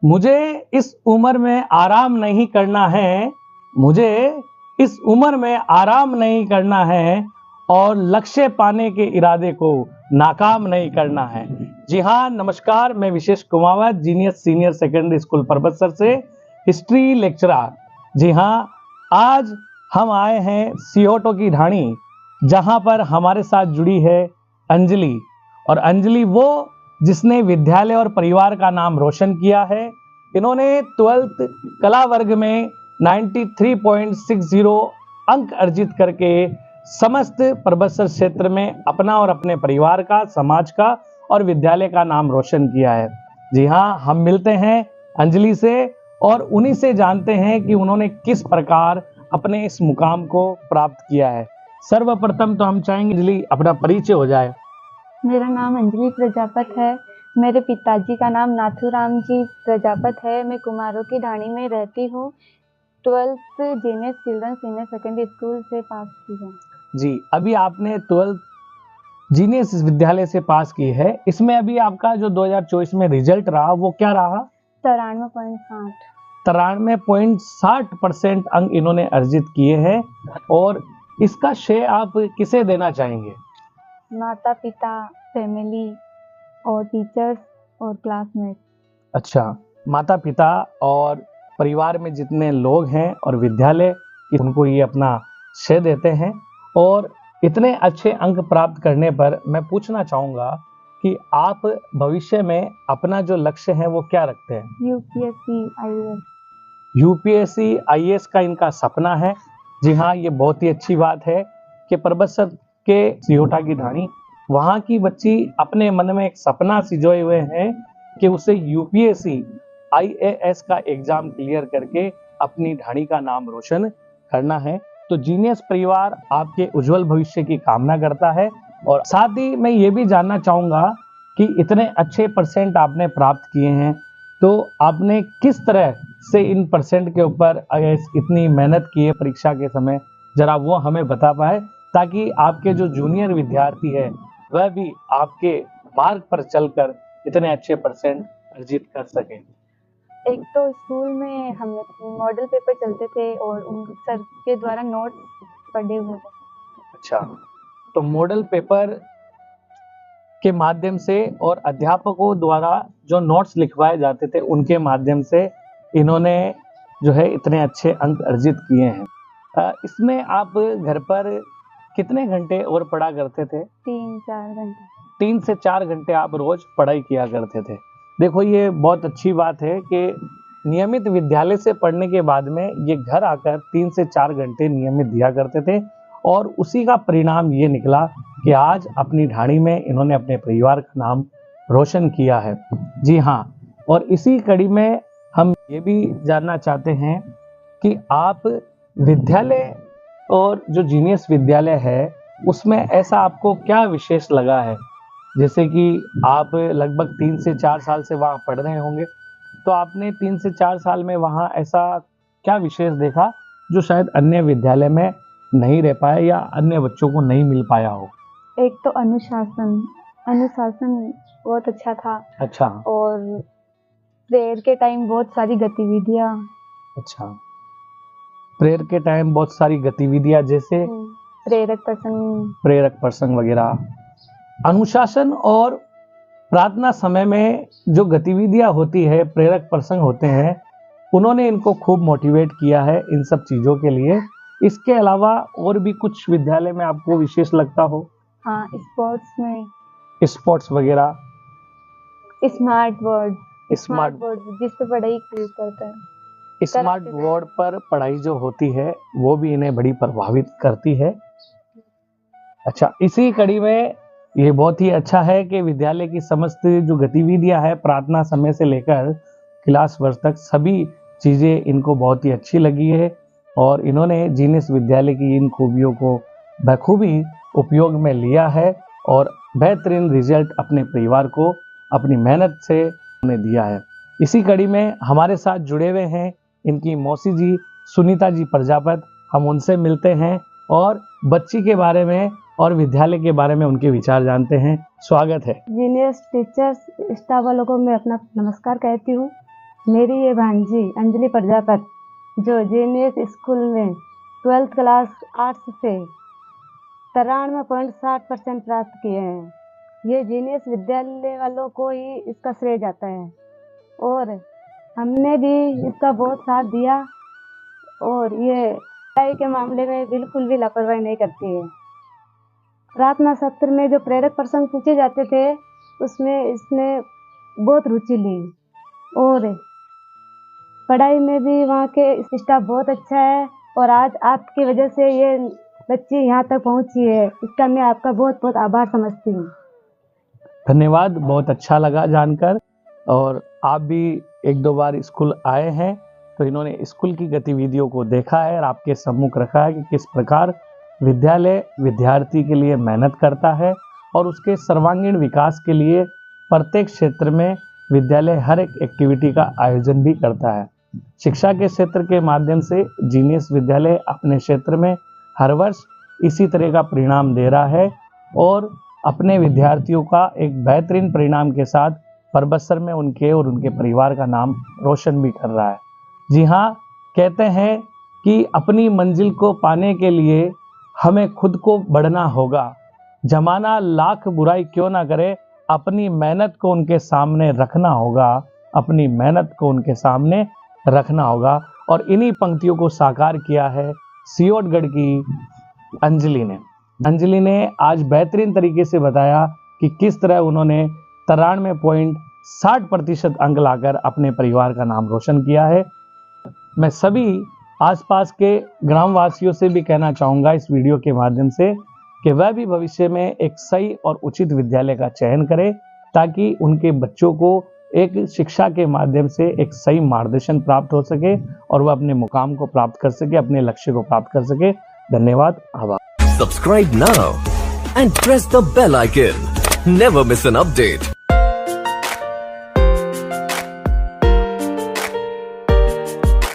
मुझे इस उम्र में आराम नहीं करना है, मुझे इस उम्र में आराम नहीं करना है और लक्ष्य पाने के इरादे को नाकाम नहीं करना है। जी हाँ, नमस्कार, मैं Vishesh Kumawat, genius senior secondary school Parbatsar से हिस्ट्री लेक्चरर। जी हाँ, आज हम आए हैं सियोटो की ढाणी, जहाँ पर हमारे साथ जुड़ी है अंजलि। और अंजलि वो जिसने विद्यालय और परिवार का नाम रोशन किया है। इन्होंने 12th कला वर्ग में 93.60 अंक अर्जित करके समस्त परबतसर क्षेत्र में अपना और अपने परिवार का, समाज का और विद्यालय का नाम रोशन किया है। जी हाँ, हम मिलते हैं अंजलि से और उन्हीं से जानते हैं कि उन्होंने किस प्रकार अपने इस मुकाम को प्राप्त किया है। सर्वप्रथम तो हम चाहेंगे अंजलि अपना परिचय हो जाए। मेरा नाम अंजलि प्रजापत है। मेरे पिताजी का नाम नाथूराम जी प्रजापत है। मैं कुमारों की ढाणी में रहती हूँ। 12th genius children senior secondary school से पास की है। जी, अभी आपने 12th जीनियस विद्यालय से पास की है। इसमें अभी आपका जो 2024 में रिजल्ट रहा वो क्या रहा? 93.60% अंक इन्होंने अर्जित किए हैं। और इसका श्रेय आप किसे देना चाहेंगे? माता पिता, फैमिली और टीचर्स और क्लासमेट। अच्छा, माता पिता और परिवार में जितने लोग हैं और विद्यालय, उनको ये अपना श्रेय देते हैं। और इतने अच्छे अंक प्राप्त करने पर मैं पूछना चाहूँगा कि आप भविष्य में अपना जो लक्ष्य है वो क्या रखते हैं? UPSC IAS. यूपीएससी आईएएस का इनका सपना है। जी हाँ, ये बहुत ही अच्छी बात है कि परबतसर के सियोटा की ढाणी, वहाँ की बच्ची अपने मन में एक सपना सिजोए हुए हैं कि उसे यूपीएससी आईएएस का एग्जाम क्लियर करके अपनी ढाणी का नाम रोशन करना है। तो जीनियस परिवार आपके उज्जवल भविष्य की कामना करता है। और साथ ही मैं ये भी जानना चाहूँगा कि इतने अच्छे परसेंट आपने प्राप्त किए हैं, तो आपने किस तरह से इन परसेंट के ऊपर इतनी मेहनत की है परीक्षा के समय, जरा वो हमें बता पाए, ताकि आपके जो जूनियर विद्यार्थी है वह भी आपके मार्ग पर चलकर इतने अच्छे परसेंट अर्जित कर सके। एक तो स्कूल में हम मॉडल पेपर चलते थे और उन सर के द्वारा नोट्स पढ़े हुए थे। अच्छा, तो मॉडल पेपर के माध्यम से और अध्यापकों द्वारा जो नोट्स लिखवाए जाते थे उनके माध्यम से इन्होंने जो है इतने अच्छे अंक अर्जित किए हैं। इसमें आप घर पर कितने घंटे और पढ़ा करते थे? 3-4 घंटे। 3 से 4 घंटे आप रोज पढ़ाई किया करते थे। देखो, ये बहुत अच्छी बात है कि नियमित विद्यालय से पढ़ने के बाद में ये घर आकर 3 से 4 घंटे नियमित दिया करते थे। और उसी का परिणाम ये निकला कि आज अपनी ढाणी में इन्होंने अपने परिवार का नाम रोशन किया है। जी हाँ, और इसी कड़ी में हम ये भी जानना चाहते हैं कि आप विद्यालय और जो जीनियस विद्यालय है उसमें ऐसा आपको क्या विशेष लगा है? जैसे कि आप लगभग 3 से 4 साल से वहाँ पढ़ रहे होंगे, तो आपने 3 से 4 साल में वहाँ ऐसा क्या विशेष देखा जो शायद अन्य विद्यालय में नहीं रह पाया या अन्य बच्चों को नहीं मिल पाया हो? एक तो अनुशासन बहुत अच्छा था। अच्छा। और प्रेयर के टाइम बहुत सारी गतिविधियाँ। अच्छा, प्रेयर के टाइम बहुत सारी गतिविधियाँ, जैसे प्रेरक प्रसंग वगैरह। अनुशासन और प्रार्थना समय में जो गतिविधियां होती है, प्रेरक प्रसंग होते हैं, उन्होंने इनको खूब मोटिवेट किया है इन सब चीज़ों के लिए। इसके अलावा और भी कुछ विद्यालय में आपको विशेष लगता हो? हाँ, स्पोर्ट्स में स्पोर्ट्स वगैरह। स्मार्ट बोर्ड जिस पे पढ़ाई करता है। स्मार्ट बोर्ड पर पढ़ाई जो होती है वो भी इन्हें बड़ी प्रभावित करती है। अच्छा, इसी कड़ी में ये बहुत ही अच्छा है कि विद्यालय की समस्त जो गतिविधियां है, प्रार्थना समय से लेकर क्लास वर्ष तक, सभी चीज़ें इनको बहुत ही अच्छी लगी है। और इन्होंने जीनियस विद्यालय की इन खूबियों को बखूबी उपयोग में लिया है और बेहतरीन रिजल्ट अपने परिवार को अपनी मेहनत से उन्हें दिया है। इसी कड़ी में हमारे साथ जुड़े हुए हैं इनकी मौसी जी सुनीता जी प्रजापत। हम उनसे मिलते हैं और बच्ची के बारे में और विद्यालय के बारे में उनके विचार जानते हैं। स्वागत है। जीनियस टीचर्स स्टाफ वालों को मैं अपना नमस्कार कहती हूँ। मेरी ये भांजी अंजलि प्रजापति जो जीनियस स्कूल में 12th क्लास आर्ट्स से 93.60% प्राप्त किए हैं। ये जीनियस विद्यालय वालों को ही इसका श्रेय जाता है और हमने भी इसका बहुत साथ दिया और ये पढ़ाई के मामले में बिल्कुल भी लापरवाही नहीं करती है। प्रार्थना सत्र में जो प्रेरक प्रसंग पूछे जाते थे उसमें इसने बहुत रुचि ली और पढ़ाई में भी वहाँ के स्टाफ बहुत अच्छा है और आज आपकी वजह से ये बच्ची यहाँ तक पहुँची है, इसका मैं आपका बहुत बहुत आभार समझती हूँ। धन्यवाद, बहुत अच्छा लगा जानकर। और आप भी एक दो बार स्कूल आए हैं तो इन्होंने स्कूल की गतिविधियों को देखा है और आपके सम्मुख रखा है कि किस प्रकार विद्यालय विद्यार्थी के लिए मेहनत करता है और उसके सर्वांगीण विकास के लिए प्रत्येक क्षेत्र में विद्यालय हर एक एक्टिविटी का आयोजन भी करता है। शिक्षा के क्षेत्र के माध्यम से जीनियस विद्यालय अपने क्षेत्र में हर वर्ष इसी तरह का परिणाम दे रहा है और अपने विद्यार्थियों का एक बेहतरीन परिणाम के साथ परबत्सर में उनके और उनके परिवार का नाम रोशन भी कर रहा है। जी हाँ, कहते हैं कि अपनी मंजिल को पाने के लिए हमें खुद को बढ़ना होगा। जमाना लाख बुराई क्यों ना करे, अपनी मेहनत को उनके सामने रखना होगा, अपनी मेहनत को उनके सामने रखना होगा। और इन्हीं पंक्तियों को साकार किया है सियोटगढ़ की अंजलि ने आज बेहतरीन तरीके से बताया कि किस तरह उन्होंने 93.60% अंक लाकर अपने परिवार का नाम रोशन किया है। मैं सभी आसपास के ग्रामवासियों से भी कहना चाहूँगा इस वीडियो के माध्यम से कि वह भी भविष्य में एक सही और उचित विद्यालय का चयन करें ताकि उनके बच्चों को एक शिक्षा के माध्यम से एक सही मार्गदर्शन प्राप्त हो सके और वह अपने मुकाम को प्राप्त कर सके, अपने लक्ष्य को प्राप्त कर सके। धन्यवाद, आभार। Subscribe now and press the bell icon. Never miss an update.